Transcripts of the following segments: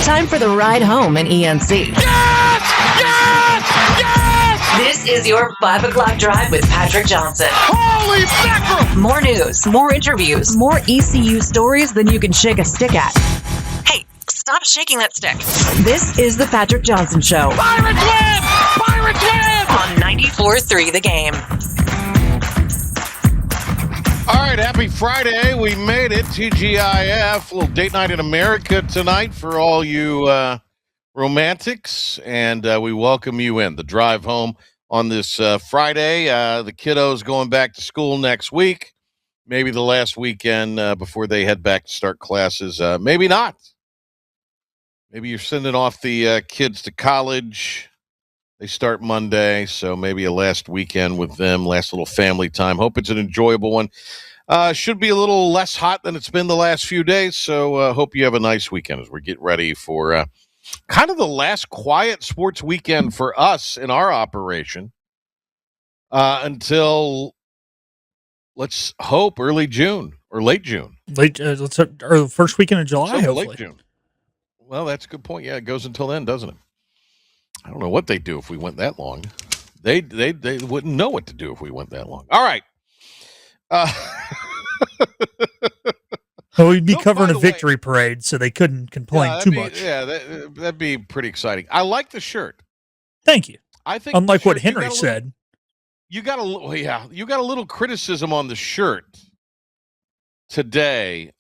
Time for the ride home in ENC. Yes! Yes! Yes! This is your 5 o'clock drive with Patrick Johnson. Holy mackerel! More news, more interviews, more ECU stories than you can shake a stick at. Hey, stop shaking that stick. This is the Patrick Johnson Show. Pirates win! Pirates win! On 94.3 The Game. All right, happy Friday. We made it. TGIF, a little date night in America tonight for all you romantics, and we welcome you in. The drive home on this Friday. The kiddos going back to school next week. Maybe the last weekend before they head back to start classes. Maybe not. Maybe you're sending off the kids to college. They start Monday, so maybe a last weekend with them, last little family time. Hope it's an enjoyable one. Should be a little less hot than it's been the last few days, so hope you have a nice weekend as we get ready for kind of the last quiet sports weekend for us in our operation until, let's hope, early June or late June. Or the first weekend of July, hopefully. Late June. Well, that's a good point. Yeah, it goes until then, doesn't it? I don't know what they'd do if we went that long. They wouldn't know what to do if we went that long. All right. Well, we'd be covering a victory parade, so they couldn't complain too much. Yeah, that'd be pretty exciting. I like the shirt. Thank you. I think, unlike what Henry said, you got a little criticism on the shirt today.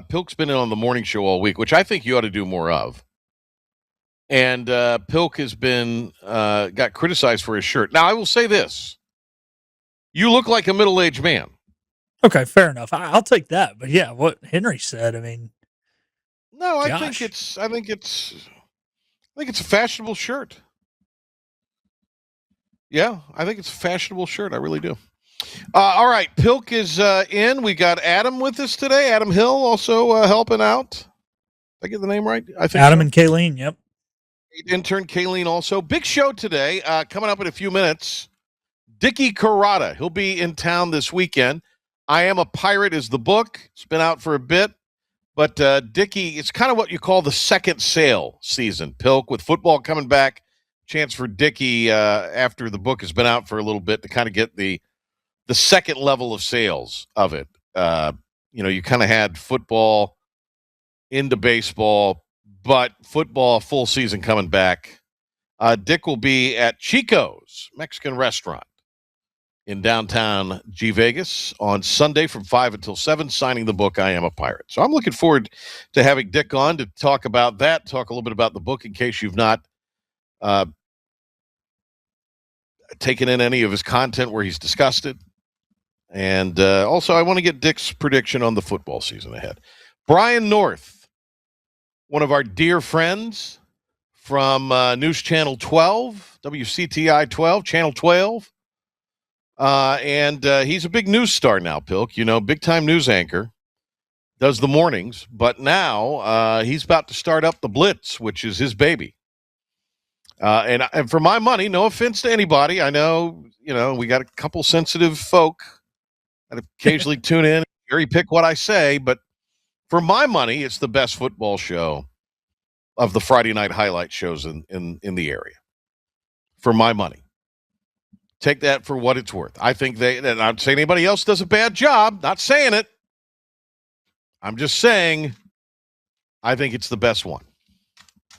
Pilk's been in on the morning show all week, which I think you ought to do more of. And Pilk has been got criticized for his shirt. Now, I will say this. You look like a middle-aged man. Okay, fair enough. I'll take that. But yeah, what Henry said, I mean. No, I think it's a fashionable shirt. Yeah, I think it's a fashionable shirt. I really do. All right, Pilk is in. We got Adam with us today. Adam Hill also helping out. Did I get the name right? I think Adam and Kayleen, yep. Intern Kayleen also. Big show today. Coming up in a few minutes. Dickie Corrada. He'll be in town this weekend. I Am a Pirate is the book. It's been out for a bit. But Dickie, it's kind of what you call the second sale season. Pilk, with football coming back, chance for Dickie after the book has been out for a little bit to kind of get the second level of sales of it. You kind of had football into baseball, but football full season coming back. Dick will be at Chico's Mexican restaurant in downtown G Vegas on Sunday from 5 until 7, signing the book, I Am a Pirate. So I'm looking forward to having Dick on to talk about that, talk a little bit about the book in case you've not taken in any of his content where he's discussed it. And also, I want to get Dick's prediction on the football season ahead. Brian North, one of our dear friends from News Channel 12, WCTI 12, Channel 12. And he's a big news star now, Pilk. Big-time news anchor. Does the mornings. But now he's about to start up the Blitz, which is his baby. And for my money, no offense to anybody, I know, we got a couple sensitive folk that occasionally tune in, cherry pick what I say, but for my money, it's the best football show of the Friday night highlight shows in the area. For my money. Take that for what it's worth. I think I'm not saying anybody else does a bad job. Not saying it. I'm just saying I think it's the best one.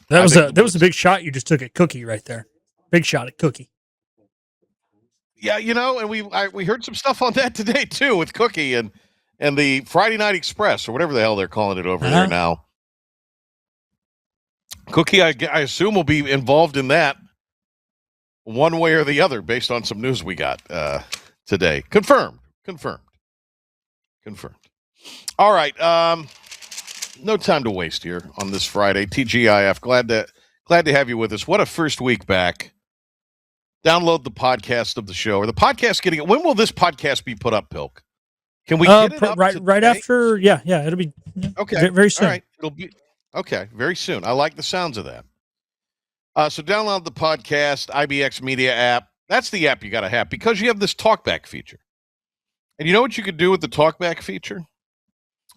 That was a big shot you just took at Cookie right there. Big shot at Cookie. Yeah, and we heard some stuff on that today too with Cookie and the Friday Night Express or whatever the hell they're calling it over there now. Cookie, I assume, will be involved in that one way or the other based on some news we got today. Confirmed. All right. No time to waste here on this Friday. TGIF, glad to have you with us. What a first week back. Download the podcast of the show. Or the podcast getting it. When will this podcast be put up, Pilk? Can we get it up right after? Yeah, it'll be okay. Very soon. All right, it'll be okay. Very soon. I like the sounds of that. So download the podcast IBX Media app. That's the app you got to have because you have this talkback feature. And you know what you could do with the talkback feature?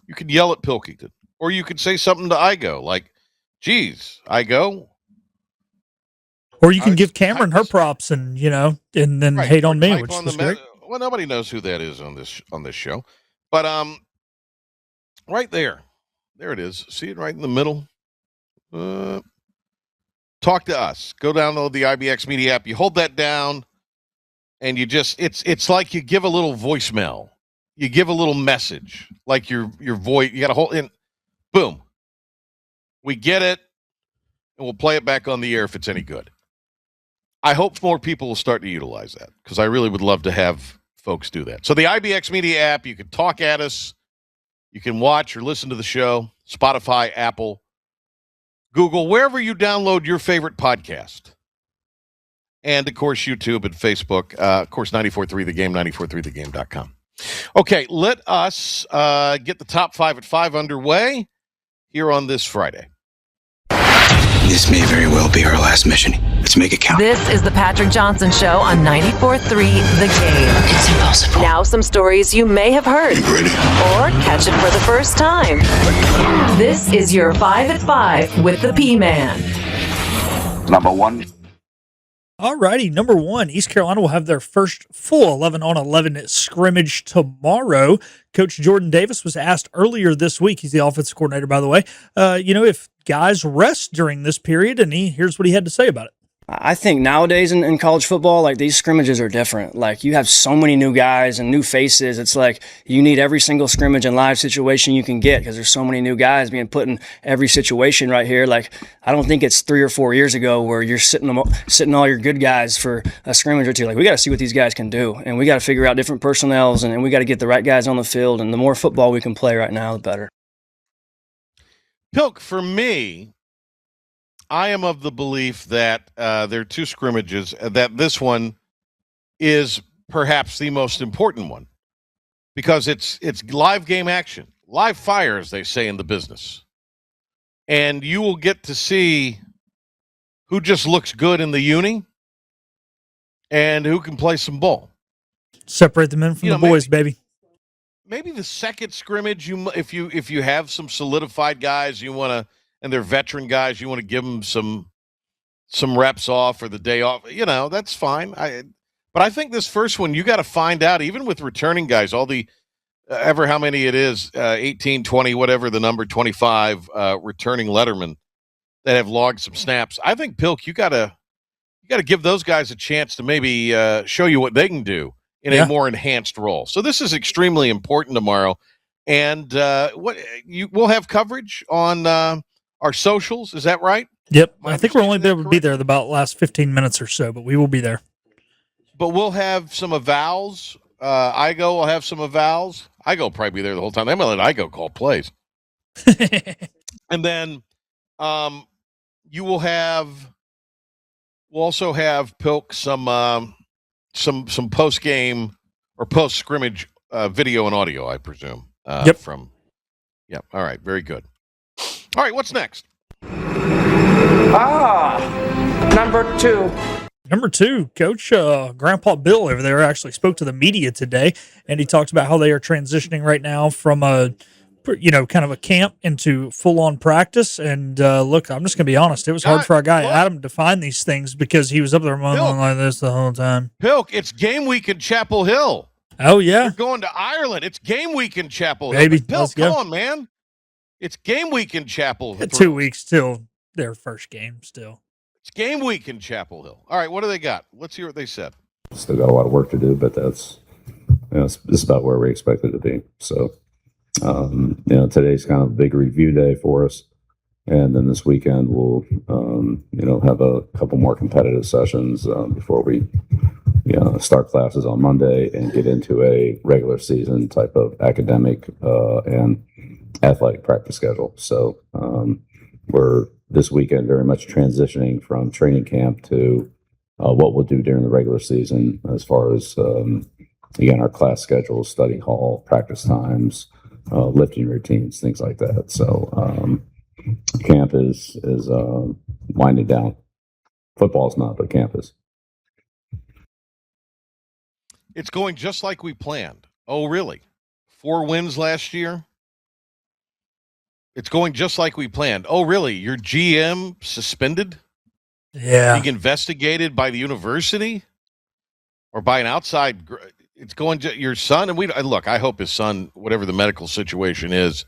You could yell at Pilkington Or you could say something to Igo, like, geez, Igo. Or you can give Cameron her props and, and then right, hate on me, which on is great. Well, nobody knows who that is on this show. But right there. There it is. See it right in the middle? Talk to us. Go download the IBX Media app. You hold that down, and you just it's like you give a little voicemail. You give a little message, like your voice. You got to hold in. Boom. We get it, and we'll play it back on the air if it's any good. I hope more people will start to utilize that because I really would love to have folks do that. So the IBX Media app, you can talk at us. You can watch or listen to the show. Spotify, Apple, Google, wherever you download your favorite podcast. And, of course, YouTube and Facebook. Of course, 94.3 The Game, 94.3thegame.com. Okay, let us get the top 5 at 5 underway here on this Friday. This may very well be our last mission. Let's make it count. This is the Patrick Johnson Show on 94.3 The Game. It's impossible. Now some stories you may have heard. You ready? Or catch it for the first time. This is your 5 at 5 with the P-Man. Number 1. Alrighty, number 1, East Carolina will have their first full 11-on-11 scrimmage tomorrow. Coach Jordan Davis was asked earlier this week, he's the offensive coordinator, by the way, if guys rest during this period, and here's what he had to say about it. I think nowadays in college football, like these scrimmages are different. Like you have so many new guys and new faces. It's like you need every single scrimmage and live situation you can get because there's so many new guys being put in every situation right here. Like I don't think it's 3 or 4 years ago where you're sitting all your good guys for a scrimmage or two. Like we got to see what these guys can do, and we got to figure out different personnels, and we got to get the right guys on the field. And the more football we can play right now, the better. Pilk, for me, I am of the belief that there are 2 scrimmages, that this one is perhaps the most important one because it's live game action, live fire, as they say in the business. And you will get to see who just looks good in the uni and who can play some ball. Separate the men from the boys, baby. Maybe the second scrimmage, if you have some solidified guys you want to, and they're veteran guys, you want to give them some reps off or the day off, that's fine. But I think this first one, you got to find out, even with returning guys, all the ever how many it is, 18, 20, whatever the number, 25 returning lettermen that have logged some snaps. I think, Pilk, you got to give those guys a chance to maybe show you what they can do in a more enhanced role. So this is extremely important tomorrow. And we'll have coverage on our socials, is that right? Yep. I think we're only able to be there about last 15 minutes or so, but we will be there. But we'll have some avowals. Igo will have some avowals. Igo will probably be there the whole time. They might let Igo call plays. And then we'll also have Pilk some post game or post scrimmage video and audio, I presume. Yep. All right. Very good. All right. What's next? Number 2. Number 2, Coach Grandpa Bill over there actually spoke to the media today, and he talked about how they are transitioning right now from a kind of a camp into full-on practice. And look, I'm just going to be honest. It was hard for our guy Adam to find these things because he was up there mumbling like this the whole time. Pilk, it's game week in Chapel Hill. Oh, yeah. You're going to Ireland. It's game week in Chapel Hill. Baby, Pilk, come on, man. It's game week in Chapel Hill. 2 weeks till their first game still. It's game week in Chapel Hill. All right, what do they got? Let's hear what they said. Still got a lot of work to do, but that's it's about where we expect it to be. So, today's kind of a big review day for us, and then this weekend we'll, have a couple more competitive sessions before we, start classes on Monday and get into a regular season type of academic and athletic practice schedule. So, we're this weekend very much transitioning from training camp to what we'll do during the regular season as far as, again, our class schedules, study hall, practice times, lifting routines, things like that. So camp is winding down. Football's not, but camp is. It's going just like we planned. Oh, really? 4 wins last year? It's going just like we planned. Oh, really? Your GM suspended? Yeah. Being investigated by the university or by an outside? It's going to your son. And look, I hope his son, whatever the medical situation is,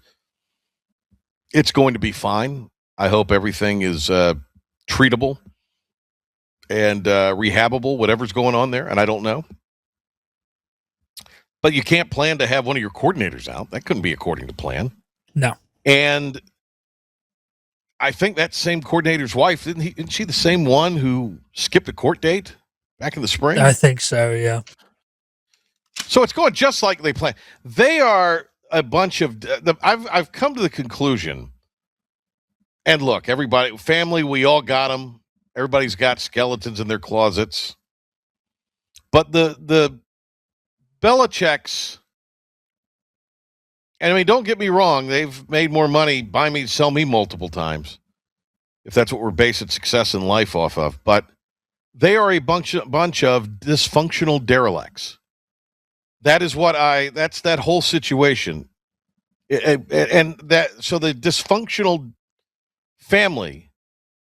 it's going to be fine. I hope everything is treatable and rehabable, whatever's going on there. And I don't know. But you can't plan to have one of your coordinators out. That couldn't be according to plan. No. And I think that same coordinator's wife, isn't she the same one who skipped a court date back in the spring? I think so, yeah. So it's going just like they planned. They are a bunch of I've come to the conclusion, and look, everybody, family, we all got them. Everybody's got skeletons in their closets. But the Belichick's, and I mean, don't get me wrong, they've made more money, buy me, sell me multiple times, if that's what we're basing success in life off of. But they are a bunch of dysfunctional derelicts. That is that's that whole situation. And so the dysfunctional family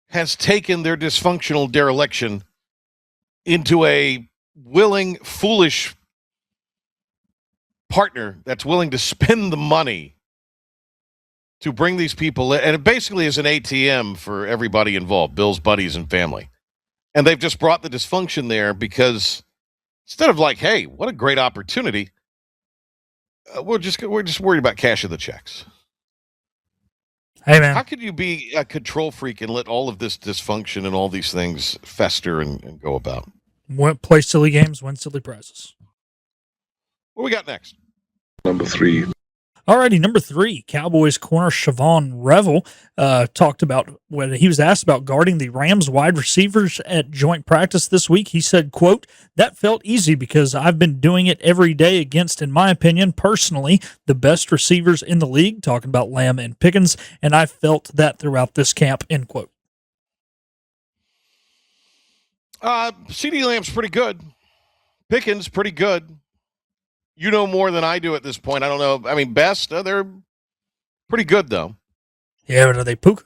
has taken their dysfunctional dereliction into a willing, foolish partner that's willing to spend the money to bring these people in. And it basically is an ATM for everybody involved, Bill's buddies and family. And they've just brought the dysfunction there because instead of like, hey, what a great opportunity, we're just worried about cashing the checks. Hey, man. How could you be a control freak and let all of this dysfunction and all these things fester and go about? Play silly games, win silly prizes. What we got next? Number 3. Alrighty, number 3, Cowboys corner Siobhan Revel talked about when he was asked about guarding the Rams wide receivers at joint practice this week. He said, quote, "That felt easy because I've been doing it every day against, in my opinion, personally, the best receivers in the league," talking about Lamb and Pickens, "and I felt that throughout this camp," end quote. CeeDee Lamb's pretty good. Pickens, pretty good. You know more than I do at this point. I don't know. I mean, best, they're pretty good, though. Yeah, but are they Puka?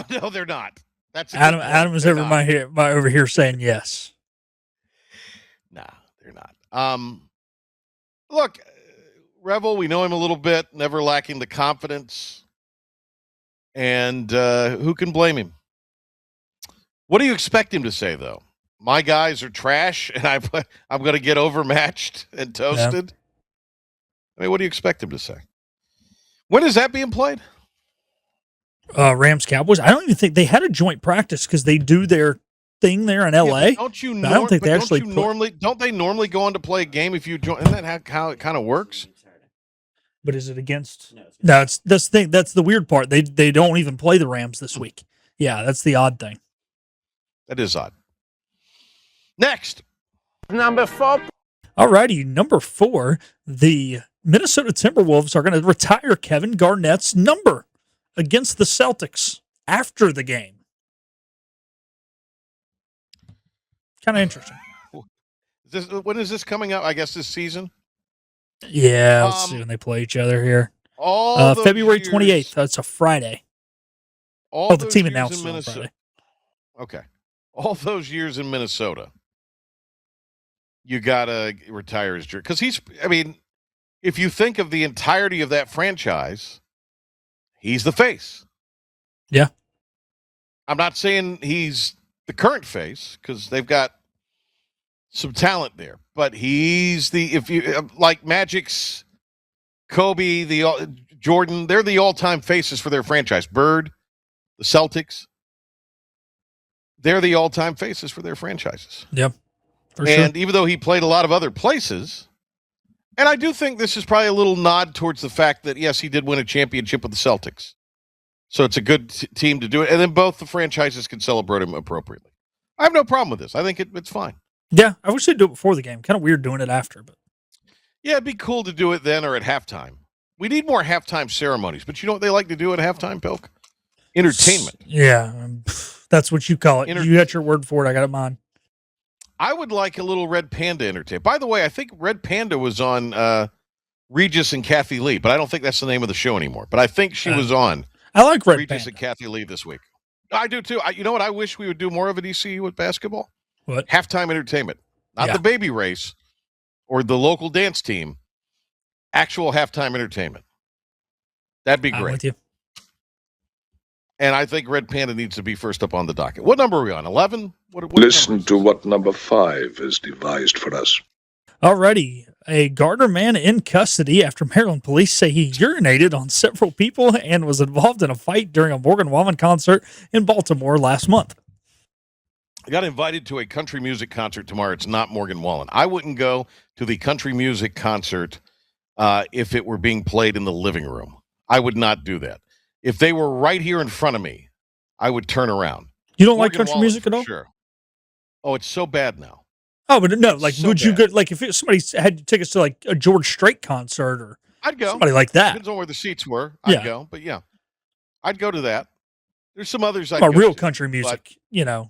No, they're not. That's Adam is over here saying yes. Nah, they're not. Look, Revel, we know him a little bit, never lacking the confidence. And who can blame him? What do you expect him to say, though? My guys are trash, and I'm going to get overmatched and toasted? Yeah. I mean, what do you expect him to say? When is that being played? Rams Cowboys. I don't even think they had a joint practice because they do their thing there in LA. Yeah, don't they normally go on to play a game if you join? Isn't that how it kind of works? But is it against? No, it's this thing. That's the weird part. They don't even play the Rams this week. Yeah, that's the odd thing. That is odd. Next. Number 4. Alrighty, number 4. The Minnesota Timberwolves are going to retire Kevin Garnett's number against the Celtics after the game. Kind of interesting. When is this coming out? I guess this season? Yeah, let's see when they play each other here. February 28th. That's a Friday. The team announced on Friday. Okay. All those years in Minnesota, you got to retire his jersey. Because if you think of the entirety of that franchise, he's the face. Yeah. I'm not saying he's the current face because they've got some talent there, but he's like Magic's Kobe, Jordan, they're the all-time faces for their franchise. Bird, the Celtics, they're the all-time faces for their franchises. Yep. And even though he played a lot of other places, and I do think this is probably a little nod towards the fact that, yes, he did win a championship with the Celtics. So it's a good team to do it. And then both the franchises can celebrate him appropriately. I have no problem with this. I think it's fine. Yeah, I wish they'd do it before the game. Kind of weird doing it after. But yeah, it'd be cool to do it then or at halftime. We need more halftime ceremonies. But you know what they like to do at halftime, Pilk? Entertainment. Yeah, that's what you call it. You got your word for it. I got it mine. I would like a little Red Panda entertainment. By the way, I think Red Panda was on Regis and Kathy Lee, but I don't think that's the name of the show anymore. But I think she was on I like Red Regis Panda. and Kathy Lee this week. I do too. You know what? I wish we would do more of at ECU with basketball. What? Halftime entertainment, not the baby race or the local dance team. Actual halftime entertainment. That'd be I'm great. with you. And I think Red Panda needs to be first up on the docket. What number are we on? 11? What Listen to what number 5 has devised for us. Alrighty. A Gardner man in custody after Maryland police say he urinated on several people and was involved in a fight during a Morgan Wallen concert in Baltimore last month. I got invited to a country music concert tomorrow. It's not Morgan Wallen. I wouldn't go to the country music concert if it were being played in the living room. I would not do that. If they were right here in front of me, I would turn around. You don't like Morgan country Wallen, music at all? Sure. Oh, it's so bad now. Oh, but no, like, so would you bad. go, like, if somebody had tickets to, like, a George Strait concert or I'd go. somebody like that? Depends on where the seats were. I'd go. But yeah, I'd go to that. There's some others I'd Well, go real to, country music, you know.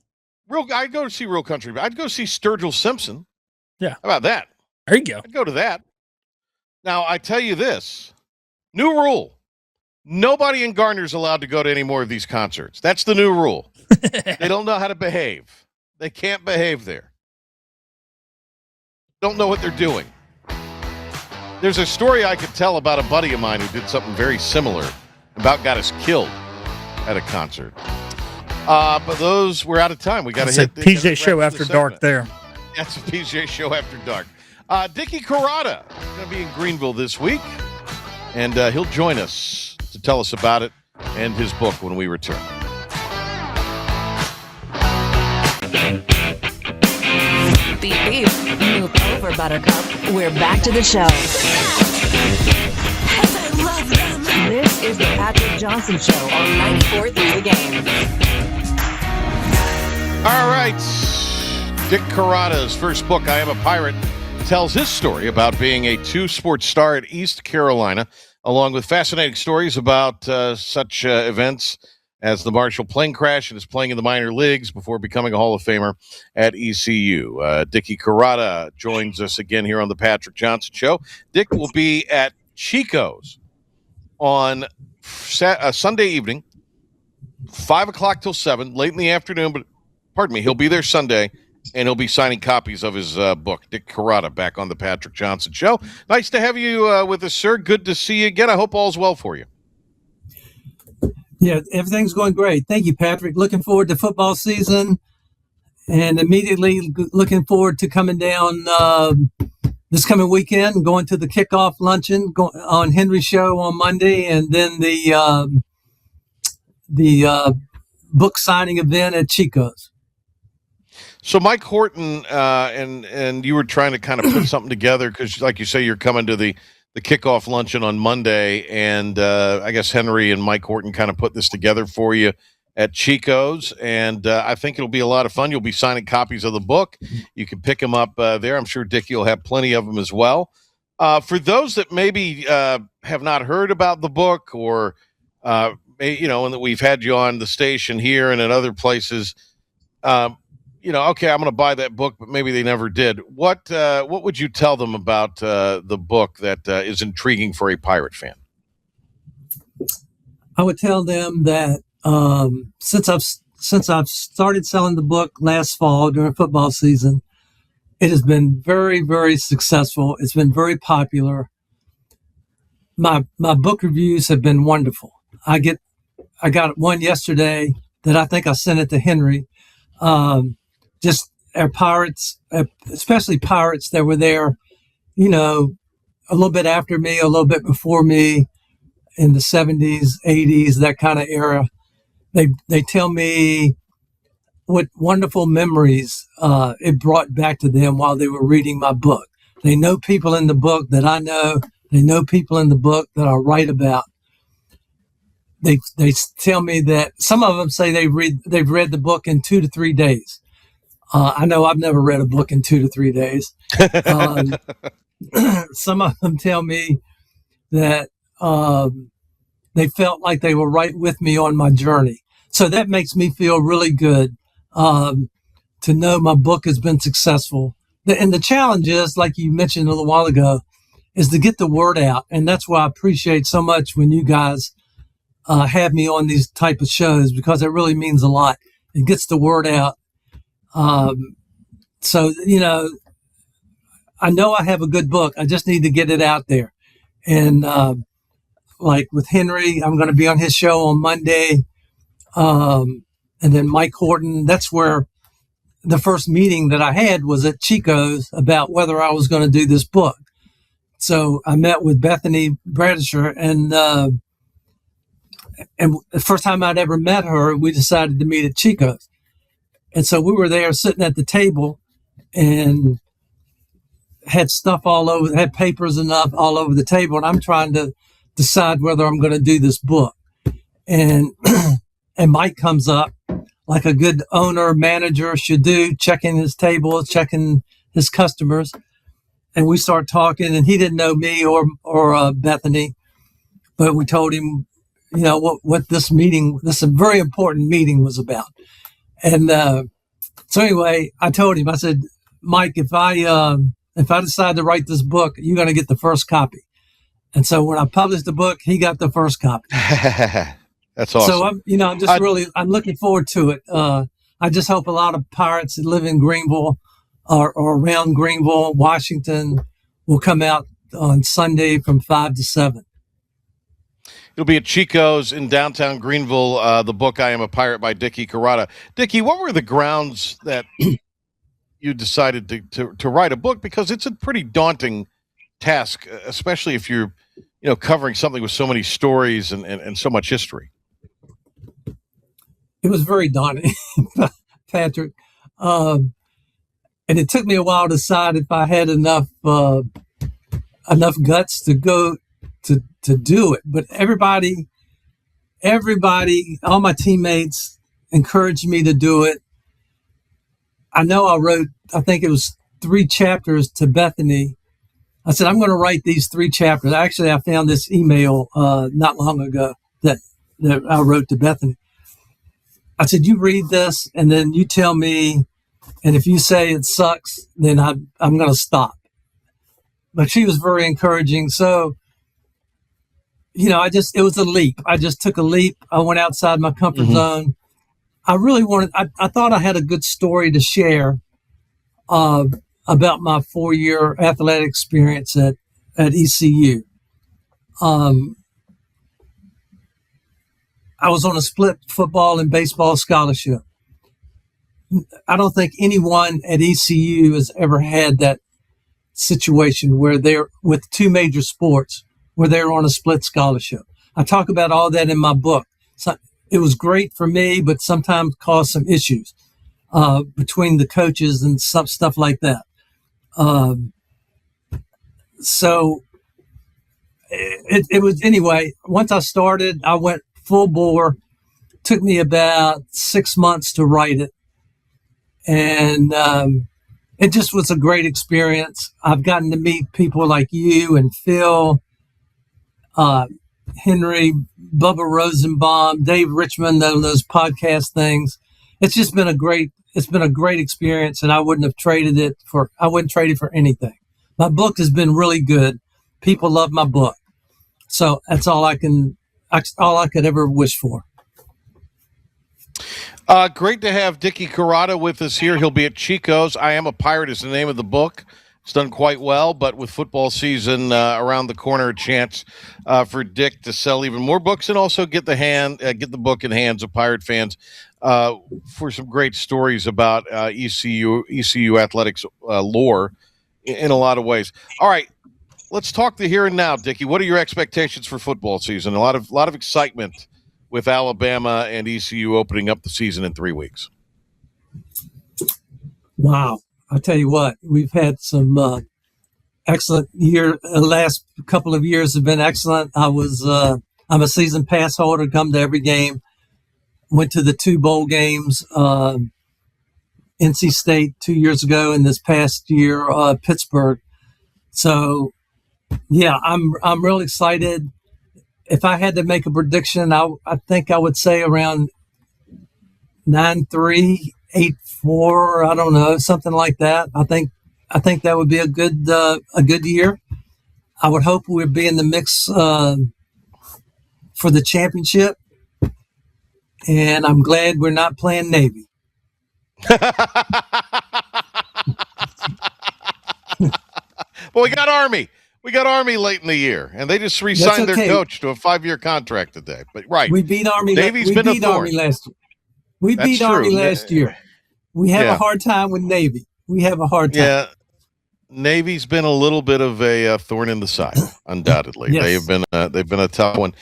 I'd go to see real country. I'd go see Sturgill Simpson. Yeah. How about that? There you go. I'd go to that. Now, I tell you this. New rule. Nobody in Gardner's allowed to go to any more of these concerts. That's the new rule. They don't know how to behave. They can't behave there. Don't know what they're doing. There's a story I could tell about a buddy of mine who did something very similar, about got us killed at a concert. But those, we're out of time. We got to hit PJ Show After Dark there. That's a PJ Show After Dark. Dickie Corrada is going to be in Greenville this week, and he'll join us to tell us about it and his book when we return. Beep, beep. Move over, Buttercup. We're back to the show. This is the Patrick Johnson Show on 94.3 The Game. All right. Dick Corrada's first book, I Am a Pirate, tells his story about being a two-sport star at East Carolina, along with fascinating stories about such events as the Marshall plane crash and his playing in the minor leagues before becoming a Hall of Famer at ECU. Dickie Corrada joins us again here on the Patrick Johnson Show. Dick will be at Chico's on Sunday evening, 5 o'clock till 7, late in the afternoon, but pardon me, he'll be there Sunday, and he'll be signing copies of his book. Dick Corrada back on the Patrick Johnson Show. Nice to have you with us, sir. Good to see you again. I hope all's well for you. Yeah, everything's going great. Thank you, Patrick. Looking forward to football season, and immediately looking forward to coming down this coming weekend and going to the kickoff luncheon on Henry's show on Monday, and then the book signing event at Chico's. So Mike Horton and you were trying to kind of put something together because, like you say, you're coming to the kickoff luncheon on Monday, and I guess Henry and Mike Horton kind of put this together for you at Chico's, and I think it'll be a lot of fun. You'll be signing copies of the book. You can pick them up there. I'm sure Dickie will have plenty of them as well. For those that maybe have not heard about the book, or and that we've had you on the station here and in other places, okay, I'm going to buy that book, but maybe they never did. What would you tell them about the book that is intriguing for a Pirate fan? I would tell them that since I've started selling the book last fall during football season, it has been very, very successful. It's been very popular. My book reviews have been wonderful. I got one yesterday that I think I sent it to Henry. Just our pirates, especially pirates that were there, a little bit after me, a little bit before me, in the 70s, 80s, that kind of era. They tell me what wonderful memories it brought back to them while they were reading my book. They know people in the book that I know. They know people in the book that I write about. They tell me that some of them say they've read the book in 2 to 3 days. I know I've never read a book in 2 to 3 days. Some of them tell me that they felt like they were right with me on my journey. So that makes me feel really good to know my book has been successful. And the challenge is, like you mentioned a little while ago, is to get the word out. And that's why I appreciate so much when you guys have me on these type of shows, because it really means a lot. It gets the word out. So, I know I have a good book. I just need to get it out there. And like with Henry, I'm going to be on his show on Monday. And then Mike Horton, that's where the first meeting that I had was at Chico's about whether I was going to do this book. So I met with Bethany Bradisher, and the first time I'd ever met her, we decided to meet at Chico's. And so we were there sitting at the table and had stuff all over, had papers enough all over the table. And I'm trying to decide whether I'm going to do this book. And, and Mike comes up like a good owner, manager should do, checking his table, checking his customers. And we start talking, and he didn't know me or Bethany, but we told him, what this meeting, this very important meeting was about. And so anyway, I told him, I said, Mike, if I decide to write this book, you're going to get the first copy. And so when I published the book, he got the first copy. That's awesome. So I'm looking forward to it. I just hope a lot of Pirates that live in Greenville or around Greenville, Washington, will come out on Sunday from 5 to 7. It'll be at Chico's in downtown Greenville. The book "I Am a Pirate" by Dickie Corrada. Dickie, what were the grounds that you decided to write a book? Because it's a pretty daunting task, especially if you're covering something with so many stories and so much history. It was very daunting, Patrick. And it took me a while to decide if I had enough guts to go to do it. But everybody, all my teammates encouraged me to do it. I know I think it was 3 chapters to Bethany. I said, I'm going to write these 3 chapters. Actually, I found this email not long ago that I wrote to Bethany. I said, you read this and then you tell me, and if you say it sucks, then I'm going to stop. But she was very encouraging. So, it was a leap. I just took a leap. I went outside my comfort zone. I really I thought I had a good story to share about my 4-year athletic experience at ECU. I was on a split football and baseball scholarship. I don't think anyone at ECU has ever had that situation where they're with 2 major sports where they're on a split scholarship. I talk about all that in my book. So it was great for me, but sometimes caused some issues between the coaches and some stuff like that. So it was, anyway, once I started, I went full bore. Took me about 6 months to write it. And it just was a great experience. I've gotten to meet people like you and Phil, Henry, Bubba Rosenbaum, Dave Richmond, those podcast things. It's just been a great experience, and I wouldn't trade it for anything. My book has been really good. People love my book. So that's all I could ever wish for. Great to have Dickie Corrada with us here. He'll be at Chico's. "I Am a Pirate" is the name of the book. It's done quite well, but with football season around the corner, a chance for Dick to sell even more books and also get the book in hands of Pirate fans for some great stories about ECU athletics lore in a lot of ways. All right, let's talk the here and now, Dickie. What are your expectations for football season? A lot of excitement with Alabama and ECU opening up the season in 3 weeks. Wow. I'll tell you what, we've had some excellent year. The last couple of years have been excellent. I'm a season pass holder, come to every game. Went to the 2 bowl games, NC State 2 years ago, and this past year, Pittsburgh. So, yeah, I'm real excited. If I had to make a prediction, I think I would say around 9-3, 8-4. I don't know, something like that. I think that would be a good year. I would hope we'd be in the mix for the championship. And I'm glad we're not playing Navy. Well, we got Army. We got Army late in the year, and they just re-signed their coach to a 5-year contract today. But we beat Army. Navy's been a thorn. Army last year. We beat Army last year. We have a hard time with Navy. We have a hard time. Yeah, Navy's been a little bit of a thorn in the side, undoubtedly. Yes. They've been a tough one,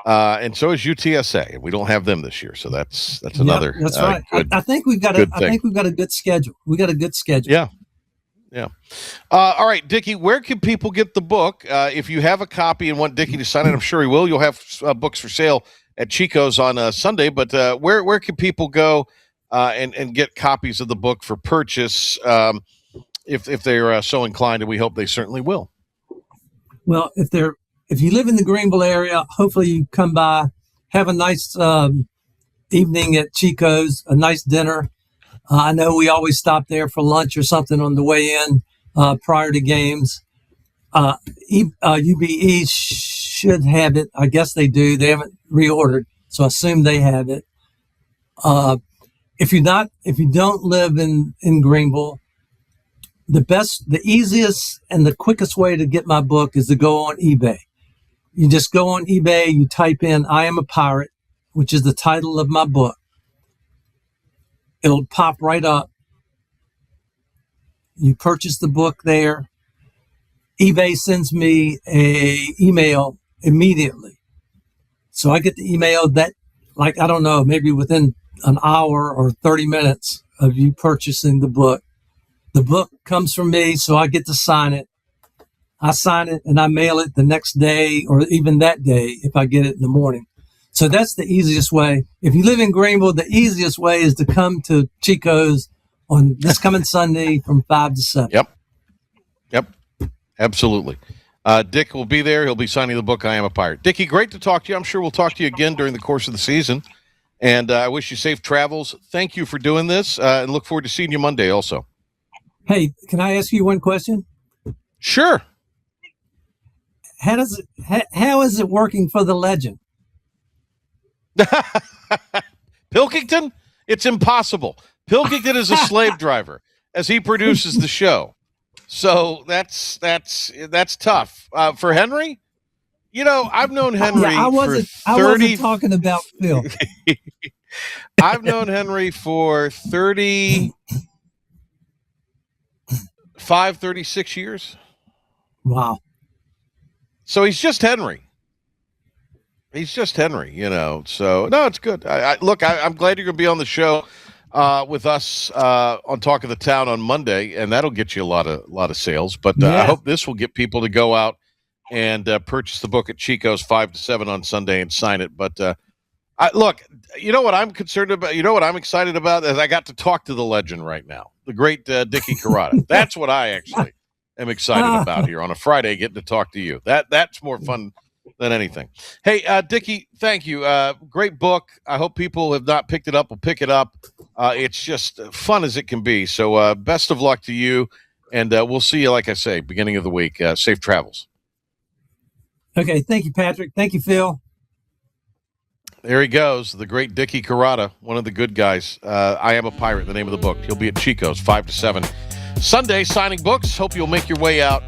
and so is UTSA. We don't have them this year, so that's another. That's right. I think we've got a good schedule. We got a good schedule. Yeah. All right, Dickie, where can people get the book? If you have a copy and want Dickie to sign it, I'm sure he will. You'll have books for sale at Chico's on Sunday, but where can people go and get copies of the book for purchase if they're so inclined, and we hope they certainly will? Well, if you live in the Greenville area, hopefully you come by, have a nice evening at Chico's, a nice dinner. I know we always stop there for lunch or something on the way in prior to games. UBE should have it. I guess they do. They haven't reordered, so I assume they have it. If you don't live in Greenville, the easiest and the quickest way to get my book is to go on eBay. You just go on eBay, you type in "I Am a Pirate," which is the title of my book. It'll pop right up. You purchase the book there. eBay sends me an email immediately. So I get the email that, I don't know, maybe within an hour or 30 minutes of you purchasing the book. The book comes from me, so I get to sign it. I sign it and I mail it the next day or even that day if I get it in the morning. So that's the easiest way. If you live in Greenville, the easiest way is to come to Chico's on this coming Sunday from 5 to 7. Yep. Absolutely. Dick will be there. He'll be signing the book, I Am a Pirate. Dickie, great to talk to you. I'm sure we'll talk to you again during the course of the season. And I wish you safe travels. Thank you for doing this, and look forward to seeing you Monday also. Hey, can I ask you one question? Sure. How is it working for the legend? Pilkington? It's impossible. Pilkington is a slave driver as he produces the show. So that's tough. For Henry, I've known Henry I wasn't talking about Phil. I've known Henry for 36 years. Wow. So he's just Henry. So no, it's good. I'm glad you're going to be on the show with us on Talk of the Town on Monday, and that'll get you a lot of sales. But I hope this will get people to go out and purchase the book at Chico's 5 to 7 on Sunday and sign it. But you know what I'm concerned about? You know what I'm excited about? Is I got to talk to the legend right now, the great Dickie Corrada. That's what I actually am excited about here on a Friday, getting to talk to you. That's more fun than anything. Hey, Dickie, thank you. Great book. I hope people have not picked it up will pick it up. It's just fun as it can be. So best of luck to you, and we'll see you, like I say, beginning of the week. Safe travels. Okay, thank you, Patrick. Thank you, Phil. There he goes, the great Dickie Corrada, one of the good guys. I Am a Pirate, the name of the book. He'll be at Chico's 5 to 7 Sunday signing books. Hope you'll make your way out.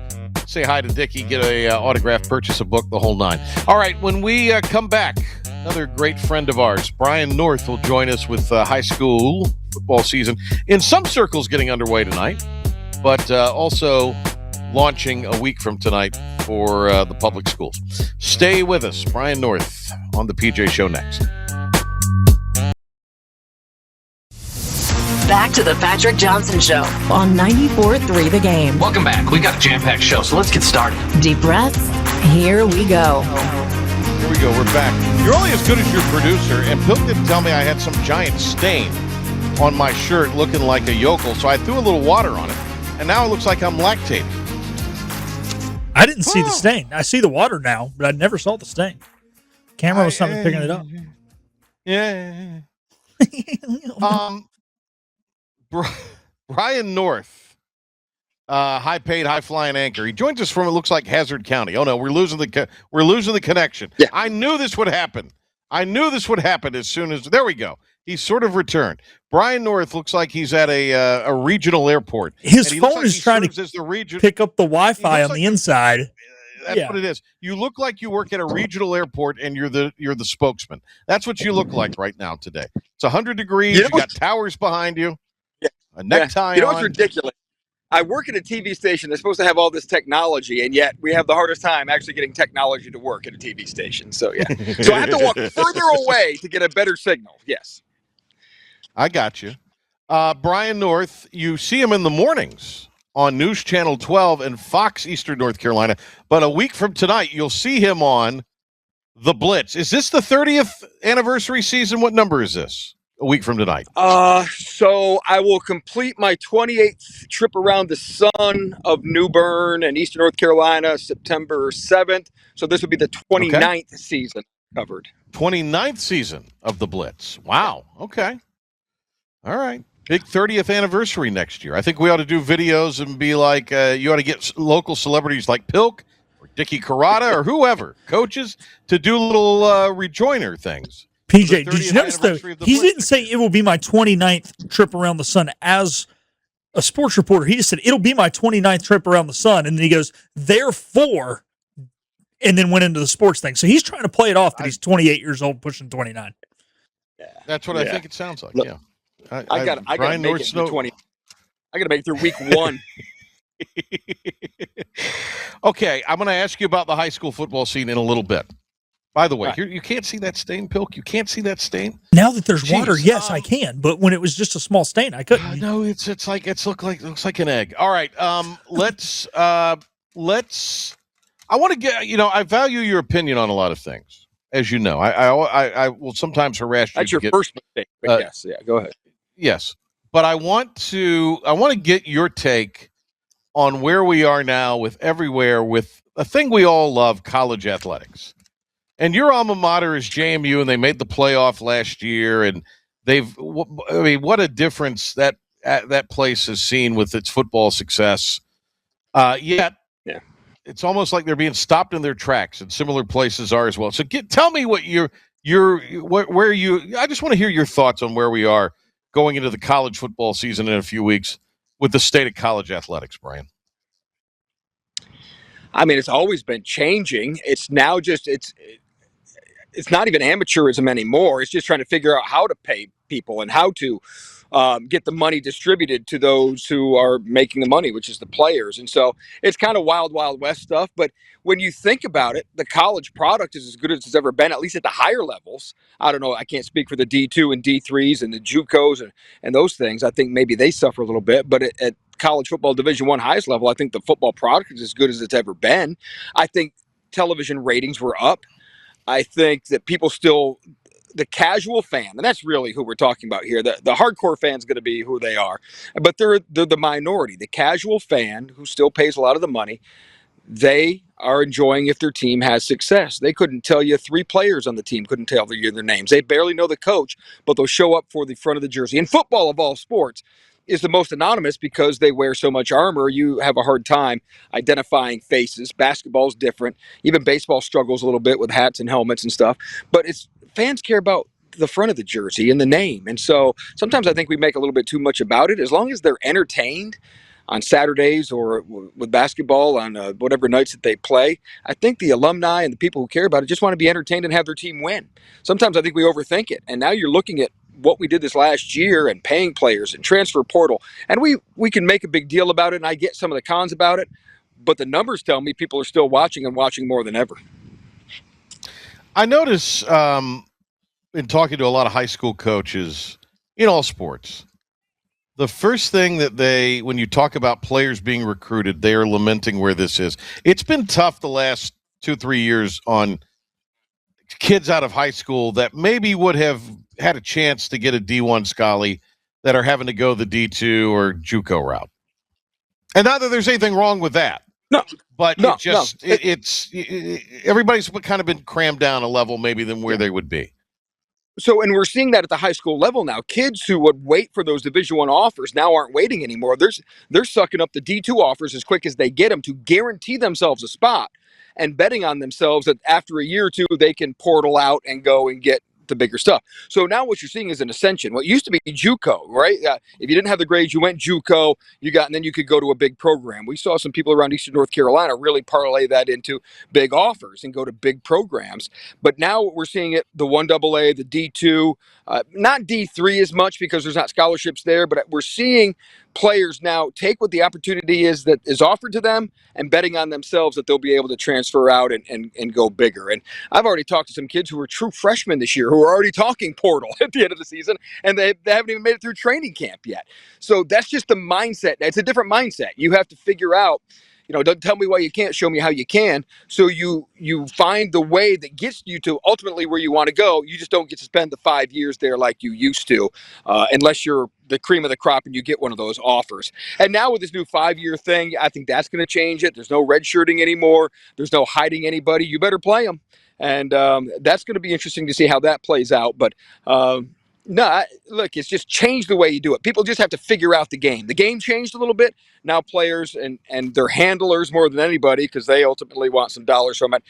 Say hi to Dickie, get a autograph, purchase a book, the whole nine. All right, when we come back, another great friend of ours, Brian North, will join us with high school football season in some circles getting underway tonight, but also launching a week from tonight for the public schools. Stay with us. Brian North on the PJ Show next. Back to the Patrick Johnson Show on 94.3 The Game. Welcome back. We got a jam-packed show, so let's get started. Deep breaths. Here we go. Here we go. We're back. You're only as good as your producer, and Pilk didn't tell me I had some giant stain on my shirt looking like a yokel, so I threw a little water on it, and now it looks like I'm lactating. I didn't see the stain. I see the water now, but I never saw the stain. Camera was something picking it up. Yeah. Brian North high-paid, high-flying anchor. He joins us from, it looks like, Hazard County. Oh, no, we're losing the connection. Yeah. I knew this would happen. As soon as – there we go. He's sort of returned. Brian North looks like he's at a regional airport. His phone is trying to pick up the Wi-Fi on the inside. That's what it is. You look like you work at a regional airport, and you're the spokesman. That's what you look like right now today. It's 100 degrees. You got towers behind you. Yeah. A necktie. You know what's ridiculous? I work at a TV station that's supposed to have all this technology, and yet we have the hardest time actually getting technology to work at a TV station. So yeah, so I have to walk further away to get a better signal. Yes, I got you. Brian North, you see him in the mornings on News Channel 12 and Fox Eastern North Carolina. But a week from tonight, you'll see him on The Blitz. Is this the 30th anniversary season? What number is this? A week from tonight. So I will complete my 28th trip around the sun of New Bern and Eastern North Carolina, September 7th. So this would be the 29th season covered. 29th season of The Blitz. Wow. Okay. All right. Big 30th anniversary next year. I think we ought to do videos and be like, you ought to get local celebrities like Pilk or Dickie Corrada or whoever, coaches, to do little rejoiner things. PJ, did you notice, though, he didn't say it will be my 29th trip around the sun as a sports reporter. He just said, it'll be my 29th trip around the sun. And then he goes, therefore, and then went into the sports thing. So he's trying to play it off that he's 28 years old, pushing 29. Yeah. That's what I think it sounds like, yeah. I got to make it through 20. I got to make it through week 1. Okay, I'm going to ask you about the high school football scene in a little bit. By the way, you can't see that stain, Pilk? You can't see that stain? Now that there's water, yes, I can. But when it was just a small stain, I couldn't. No, it looks like an egg. All right, let's. I want to get. I value your opinion on a lot of things, as you know. I will sometimes harass you. That's your first mistake. But yes, go ahead. Yes, but I want to get your take on where we are now with a thing we all love, college athletics. And your alma mater is JMU, and they made the playoff last year, and what a difference that place has seen with its football success. Yet, it's almost like they're being stopped in their tracks, and similar places are as well. So, tell me what I just want to hear your thoughts on where we are going into the college football season in a few weeks with the state of college athletics, Brian. I mean, it's always been changing. It's now just it's not even amateurism anymore. It's just trying to figure out how to pay people and how to get the money distributed to those who are making the money, which is the players. And so it's kind of wild, wild west stuff. But when you think about it, the college product is as good as it's ever been, at least at the higher levels. I don't know. I can't speak for the D2 and D3s and the JUCOs and those things. I think maybe they suffer a little bit. But at college football Division I highest level, I think the football product is as good as it's ever been. I think television ratings were up. I think that people still, the casual fan, and that's really who we're talking about here. The hardcore fan's going to be who they are, but they're the minority. The casual fan who still pays a lot of the money, they are enjoying if their team has success. They couldn't tell you 3 players on the team, couldn't tell you their names. They barely know the coach, but they'll show up for the front of the jersey. And football, of all sports, is the most anonymous because they wear so much armor. You have a hard time identifying faces. Basketball's different. Even baseball struggles a little bit with hats and helmets and stuff. But fans care about the front of the jersey and the name. And so sometimes I think we make a little bit too much about it. As long as they're entertained on Saturdays or with basketball on whatever nights that they play, I think the alumni and the people who care about it just want to be entertained and have their team win. Sometimes I think we overthink it. And now you're looking at what we did this last year and paying players and transfer portal. And we can make a big deal about it, and I get some of the cons about it. But the numbers tell me people are still watching and watching more than ever. I notice in talking to a lot of high school coaches in all sports, the first thing that when you talk about players being recruited, they are lamenting where this is. It's been tough the last 2-3 years on kids out of high school that maybe would have had a chance to get a D1 Scully that are having to go the D2 or JUCO route. And not that there's anything wrong with that. No. But it's everybody's kind of been crammed down a level maybe than where they would be. So, and we're seeing that at the high school level now. Kids who would wait for those Division I offers now aren't waiting anymore. They're sucking up the D2 offers as quick as they get them to guarantee themselves a spot, and betting on themselves that after a year or two they can portal out and go and get the bigger stuff. So now what you're seeing is an ascension. What used to be JUCO, right? If you didn't have the grades, you went JUCO, and then you could go to a big program. We saw some people around Eastern North Carolina really parlay that into big offers and go to big programs. But now we're seeing it, the 1AA, the D2, not D3 as much because there's not scholarships there, but we're seeing players now take what the opportunity is that is offered to them and betting on themselves that they'll be able to transfer out and go bigger. And I've already talked to some kids who were true freshmen this year who are already talking portal at the end of the season, and they haven't even made it through training camp yet. So that's just the mindset. It's a different mindset. You have to figure out, don't tell me why you can't, show me how you can. So you find the way that gets you to ultimately where you want to go. You just don't get to spend the 5 years there like you used to, unless you're the cream of the crop and you get one of those offers. And now with this new 5-year thing, I think that's going to change it. There's no redshirting anymore. There's no hiding anybody. You better play them. And that's going to be interesting to see how that plays out. But no, look, it's just changed the way you do it. People just have to figure out the game. The game changed a little bit. Now players and their handlers more than anybody, because they ultimately want some dollars from it,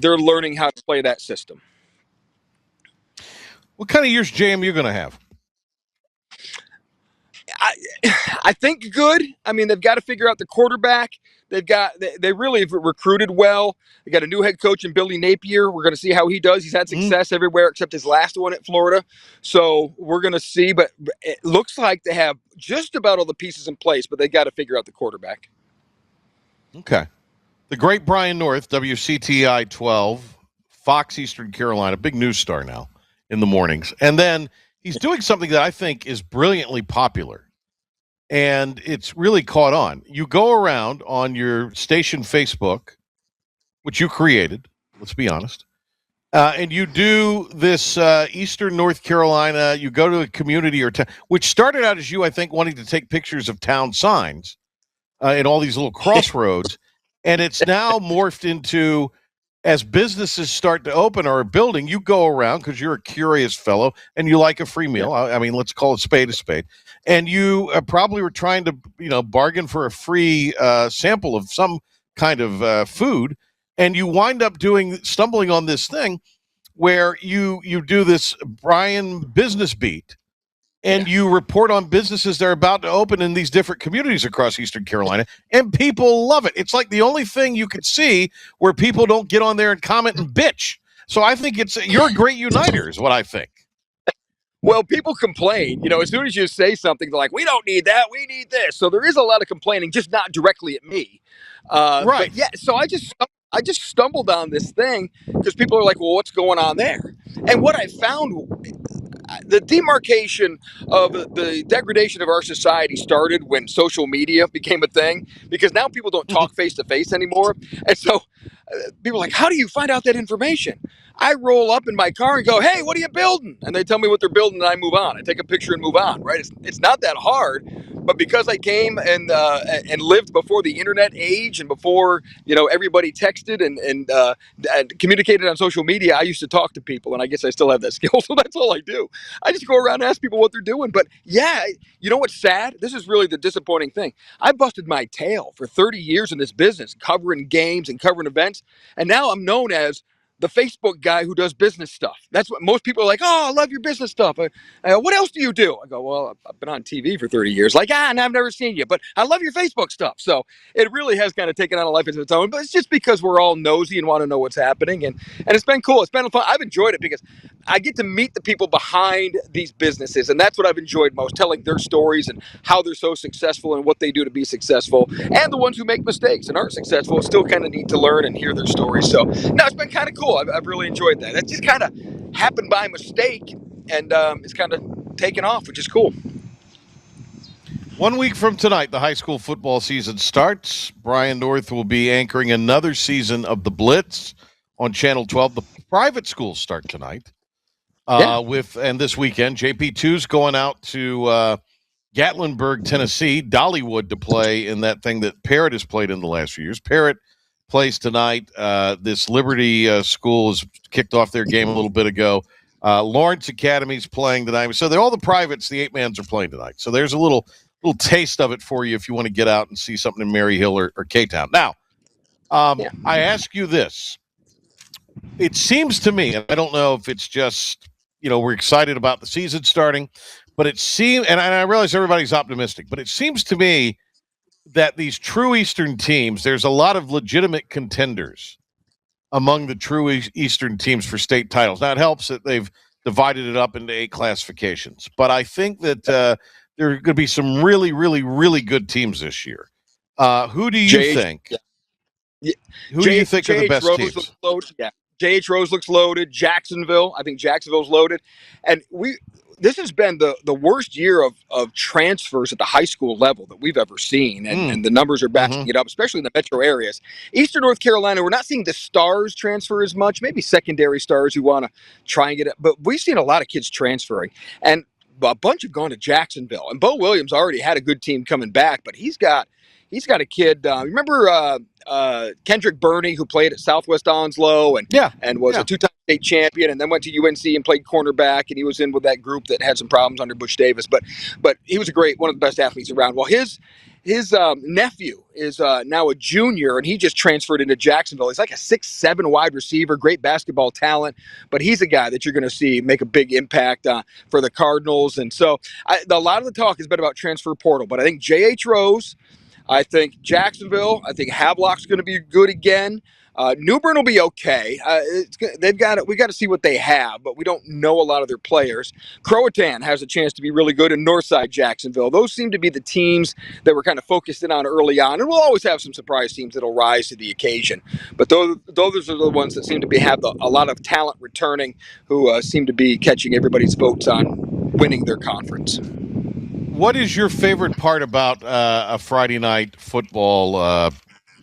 they're learning how to play that system. What kind of years, JM, you going to have? I think good. I mean, they've got to figure out the quarterback. They really have recruited well. They got a new head coach in Billy Napier. We're going to see how he does. He's had success everywhere except his last one at Florida. So we're going to see. But it looks like they have just about all the pieces in place, but they got to figure out the quarterback. Okay. The great Brian North, WCTI 12, Fox Eastern Carolina, big news star now in the mornings. And then he's doing something that I think is brilliantly popular. And it's really caught on. You go around on your station Facebook, which you created, let's be honest, and you do this Eastern North Carolina, you go to a community or town, which started out as you, I think, wanting to take pictures of town signs in all these little crossroads. And it's now morphed into, as businesses start to open or a building, you go around because you're a curious fellow and you like a free meal. I mean, let's call it spade a spade. And you probably were trying to, bargain for a free sample of some kind of food. And you wind up stumbling on this thing where you do this Brian business beat. And you report on businesses that are about to open in these different communities across Eastern Carolina, and people love it. It's like the only thing you could see where people don't get on there and comment and bitch. So I think you're a great uniter is what I think. Well, people complain, as soon as you say something, they're like, we don't need that, we need this. So there is a lot of complaining, just not directly at me. Right. But yeah, so I just stumbled on this thing because people are like, well, what's going on there? And what I found, the demarcation of the degradation of our society started when social media became a thing, because now people don't talk face to face anymore. And so people are like, how do you find out that information? I roll up in my car and go, hey, what are you building? And they tell me what they're building and I move on. I take a picture and move on, right? It's not that hard. But because I came and lived before the internet age and before, everybody texted and communicated on social media, I used to talk to people, and I guess I still have that skill. So that's all I do. I just go around and ask people what they're doing. But yeah, you know what's sad? This is really the disappointing thing. I busted my tail for 30 years in this business, covering games and covering events. And now I'm known as the Facebook guy who does business stuff. That's what most people are like. Oh, I love your business stuff. What else do you do? I go, well, I've been on TV for 30 years. Like, and I've never seen you, but I love your Facebook stuff. So it really has kind of taken on a life of its own, but it's just because we're all nosy and want to know what's happening. And it's been cool. It's been fun. I've enjoyed it because I get to meet the people behind these businesses. And that's what I've enjoyed most, telling their stories and how they're so successful and what they do to be successful. And the ones who make mistakes and aren't successful, it's still kind of neat to learn and hear their stories. So no, it's been kind of cool. I've really enjoyed that. That just kind of happened by mistake, and it's kind of taken off, which is cool. 1 week from tonight, the high school football season starts. Brian North will be anchoring another season of The Blitz on Channel 12. The private schools start tonight. And this weekend, JP2's going out to Gatlinburg, Tennessee, Dollywood, to play in that thing that Parrott has played in the last few years. Parrott plays tonight. This Liberty school has kicked off their game a little bit ago Lawrence Academy's playing tonight. So all the privates, the 8-mans are playing tonight. So there's a little taste of it for you if you want to get out and see something in Maryhill or K-Town. Now, I ask you this. It seems to me, and I don't know if it's just, we're excited about the season starting, but it seems, and I realize everybody's optimistic, but it seems to me that these true Eastern teams, there's a lot of legitimate contenders among the true Eastern teams for state titles. Now, it helps that they've divided it up into 8 classifications, but I think that there are going to be some really, really, really good teams this year. Who do you think? Yeah. Who do you think are the best teams? Looks loaded. Yeah. J.H. Rose looks loaded. Jacksonville, I think Jacksonville's loaded. And this has been the worst year of transfers at the high school level that we've ever seen. And the numbers are backing it up, especially in the metro areas. Eastern North Carolina, we're not seeing the stars transfer as much, maybe secondary stars who want to try and get it. But we've seen a lot of kids transferring. And a bunch have gone to Jacksonville. And Bo Williams already had a good team coming back, but he's got a kid. Remember Kendrick Burney, who played at Southwest Onslow and was a 2-time state champion, and then went to UNC and played cornerback, and he was in with that group that had some problems under Butch Davis. But he was one of the best athletes around. Well, his nephew is now a junior, and he just transferred into Jacksonville. He's like a 6'7" wide receiver, great basketball talent, but he's a guy that you're going to see make a big impact for the Cardinals. And so a lot of the talk has been about transfer portal, but I think J.H. Rose, I think Jacksonville, I think Havelock's going to be good again. New Bern will be okay. We got to see what they have, but we don't know a lot of their players. Croatan has a chance to be really good in Northside Jacksonville. Those seem to be the teams that we're kind of focused in on early on, and we'll always have some surprise teams that'll rise to the occasion. But those are the ones that seem to have a lot of talent returning, who seem to be catching everybody's votes on winning their conference. What is your favorite part about a Friday night football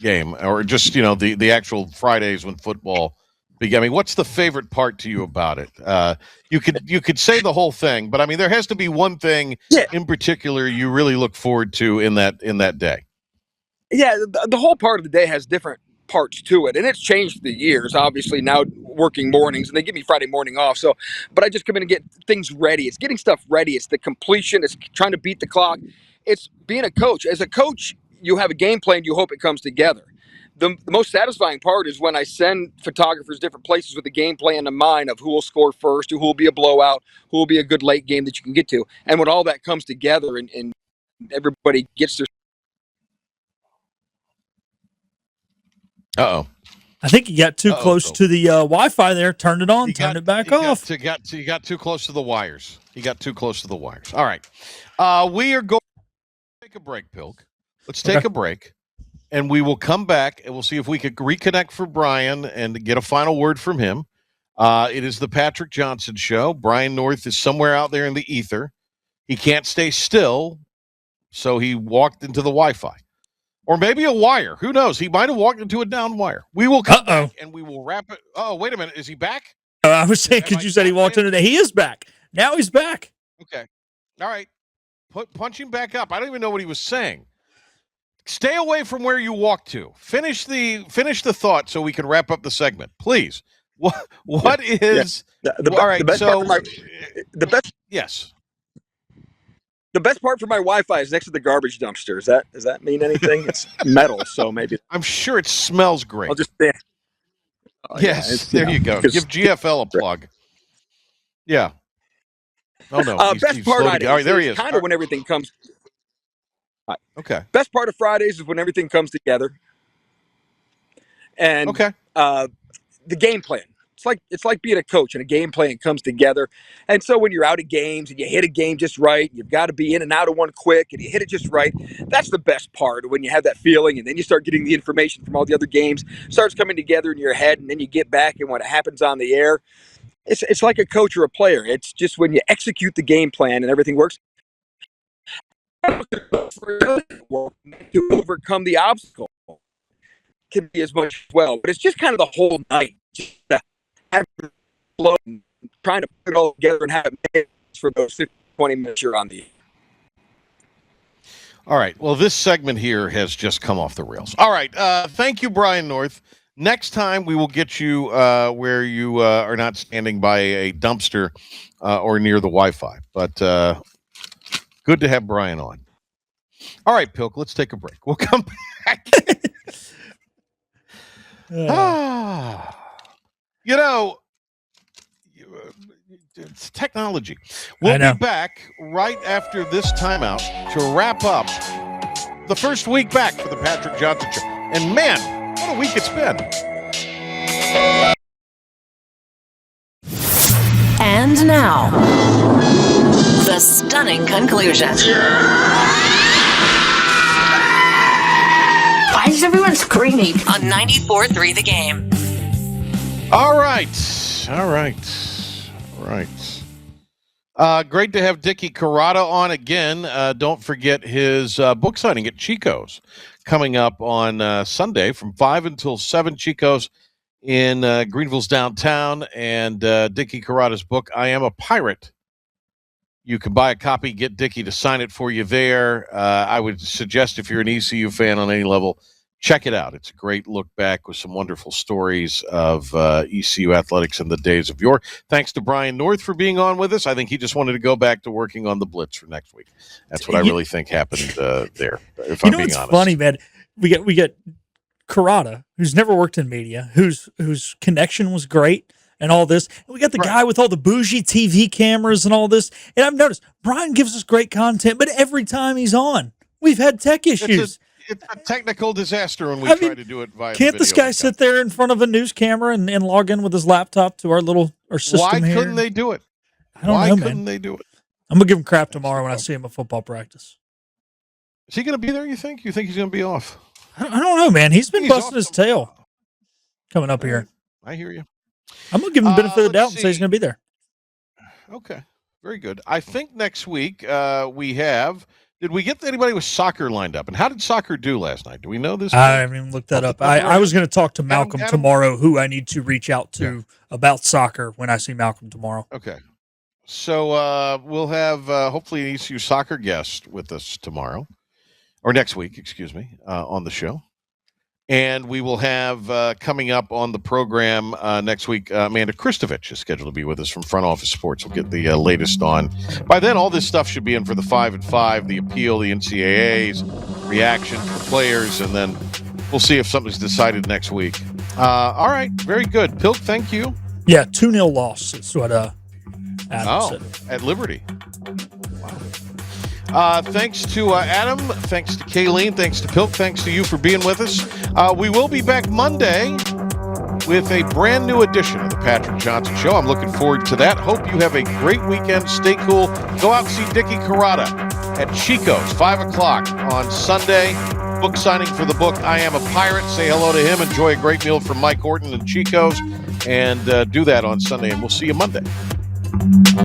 game, or just the actual Fridays when football began? I mean, what's the favorite part to you about it? You could say the whole thing, but I mean, there has to be one thing in particular you really look forward to in that day. Yeah, the whole part of the day has different parts to it, and it's changed through the years. Obviously, now working mornings, and they give me Friday morning off. So, but I just come in and get things ready. It's getting stuff ready. It's the completion. It's trying to beat the clock. It's being a coach. As a coach, you have a game plan. You hope it comes together. The most satisfying part is when I send photographers different places with a game plan in mind of who will score first, who will be a blowout, who will be a good late game that you can get to, and when all that comes together and everybody gets their. Uh-oh. I think you got too close to the Wi-Fi there. Turned it on, turned it back off. You got too close to the wires. You got too close to the wires. All right. We are going to take a break, Pilk. Let's take a break, and we will come back, and we'll see if we could reconnect for Brian and get a final word from him. It is the Patrick Johnson Show. Brian North is somewhere out there in the ether. He can't stay still, so he walked into the Wi-Fi. Or maybe a wire. Who knows? He might have walked into a down wire. We will come back and we will wrap it. Oh, wait a minute. Is he back? I was saying, because you said he walked into He is back. Now he's back. Okay. All right. Punch him back up. I don't even know what he was saying. Stay away from where you walked to. Finish the thought so we can wrap up the segment. Please. What is... Yeah. All right. The best part for the best... Yes. The best part for my Wi-Fi is next to the garbage dumpster. Does that mean anything? It's metal, so maybe. I'm sure it smells great. I'll just stand. Yes, there you go. Give GFL a plug. Yeah. Oh no. Best part of all right, there he is. Kind of when everything comes. Okay. Best part of Fridays is when everything comes together. And the game plan. It's like being a coach, and a game plan comes together. And so when you're out of games and you hit a game just right, you've got to be in and out of one quick, and you hit it just right. That's the best part, when you have that feeling, and then you start getting the information from all the other games, starts coming together in your head, and then you get back, and when it happens on the air, it's like a coach or a player. It's just when you execute the game plan and everything works. To overcome the obstacle can be as much as well, but it's just kind of the whole night. Trying to put it all together and have it made for those 20 minutes you're on the. All right. Well, this segment here has just come off the rails. All right. Thank you, Brian North. Next time, we will get you where you are not standing by a dumpster or near the Wi-Fi. But good to have Brian on. All right, Pilk, let's take a break. We'll come back. You know, it's technology. We'll be back right after this timeout to wrap up the first week back for the Patrick Johnson Show. And man, what a week it's been. And now, the stunning conclusion. Why is everyone screaming? On 94.3 The Game. All right. Great to have Dickie Corrada on again. Don't forget his book signing at Chico's coming up on Sunday from 5 until 7. Chico's in Greenville's downtown. And Dickie Corrada's book, I Am a Pirate. You can buy a copy, get Dickie to sign it for you there. I would suggest if you're an ECU fan on any level, check it out. It's a great look back with some wonderful stories of ECU athletics in the days of yore. Thanks to Brian North for being on with us. I think he just wanted to go back to working on the Blitz for next week. That's what I really think happened there, if I'm being honest. It's funny, man. We get Corrada, who's never worked in media, whose connection was great and all this. And we got the guy with all the bougie TV cameras and all this. And I've noticed Brian gives us great content, but every time he's on, we've had tech issues. It's a technical disaster when we try to do it via Can't this guy sit there in front of a news camera and log in with his laptop to our system Why here? couldn't they do it? I don't know, Why man. couldn't they do it? I'm going to give him crap tomorrow when I see him at football practice. Is he going to be there, you think? You think he's going to be off? I don't know, man. He's been busting his tail coming up here. I hear you. I'm going to give him the benefit of the doubt and say he's going to be there. Okay. Very good. I think next week we have... Did we get anybody with soccer lined up? And how did soccer do last night? Do we know this? I haven't even looked that up. I was going to talk to Malcolm tomorrow, who I need to reach out to about soccer when I see Malcolm tomorrow. Okay. So we'll have hopefully an ECU soccer guest with us tomorrow, or next week, excuse me, on the show. And we will have coming up on the program next week, Amanda Kristovich is scheduled to be with us from Front Office Sports. We'll get the latest on. By then, all this stuff should be in for the 5 and 5, the appeal, the NCAA's reaction to the players, and then we'll see if something's decided next week. All right, very good. Pilk, thank you. Yeah, 2-0 loss is what Adam said. At Liberty. Thanks to Adam, thanks to Kayleen, thanks to Pilk, thanks to you for being with us. We will be back Monday with a brand new edition of the Patrick Johnson Show. I'm looking forward to that. Hope you have a great weekend. Stay cool. Go out and see Dickie Corrada at Chico's, 5 o'clock on Sunday. Book signing for the book, I Am a Pirate. Say hello to him. Enjoy a great meal from Mike Horton and Chico's. And do that on Sunday, and we'll see you Monday.